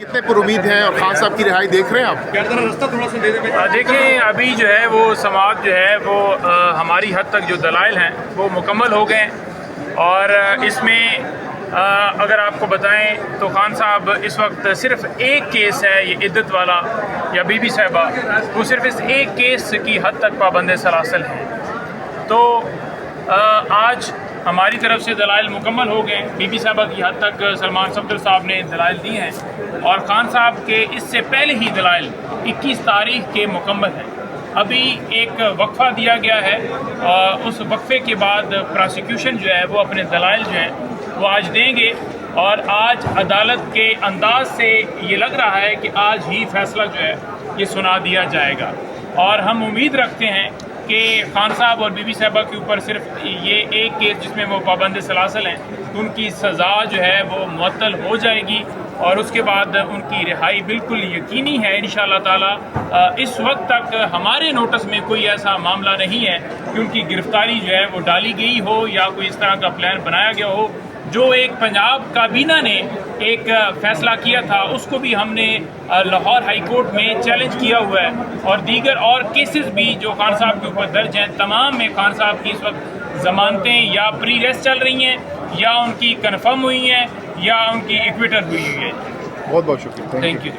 कितने पर उम्मीद हैं और खान साहब की रिहाई देख रहे हैं आप? देखें, अभी जो है वो समाअत जो है वो हमारी हद तक जो दलाइल हैं वो मुकम्मल हो गए हैं। और इसमें अगर आपको बताएं तो खान साहब इस वक्त सिर्फ एक केस है, ये इद्दत वाला या बीबी साहिबा, वो सिर्फ इस एक केस की हद तक पाबंद सलासल हैं। तो आज हमारी तरफ से दलाइल मुकम्मल हो गए। बीबी साहिबा की हद तक सलमान सफदर साहब ने दलाइल दी हैं और खान साहब के इससे पहले ही दलाइल 21 तारीख के मुकम्मल हैं। अभी एक वक्फा दिया गया है और उस वक्फे के बाद प्रोसिक्यूशन जो है वो अपने दलाइल जो हैं वो आज देंगे और आज अदालत के अंदाज से ये लग रहा है कि आज ही फैसला जो है ये सुना दिया जाएगा। और हम उम्मीद रखते हैं कि खान साहब और बीबी साहिबा के ऊपर सिर्फ ये एक केस जिसमें वो पाबंद सलासल हैं, उनकी सज़ा जो है वो मुअत्तल हो जाएगी और उसके बाद उनकी रिहाई बिल्कुल यकीनी है इंशाअल्लाह ताला। इस वक्त तक हमारे नोटिस में कोई ऐसा मामला नहीं है कि उनकी गिरफ्तारी जो है वो डाली गई हो या कोई इस तरह का प्लान बनाया गया हो। जो एक पंजाब काबीना ने एक फ़ैसला किया था उसको भी हमने लाहौर हाई कोर्ट में चैलेंज किया हुआ है और दीगर और केसेस भी जो खान साहब के ऊपर दर्ज हैं, तमाम में खान साहब की इस वक्त ज़मानतें या प्री रेस्ट चल रही हैं या उनकी कन्फर्म हुई हैं या उनकी एक्विटल हुई है। बहुत बहुत शुक्रिया, थैंक यू।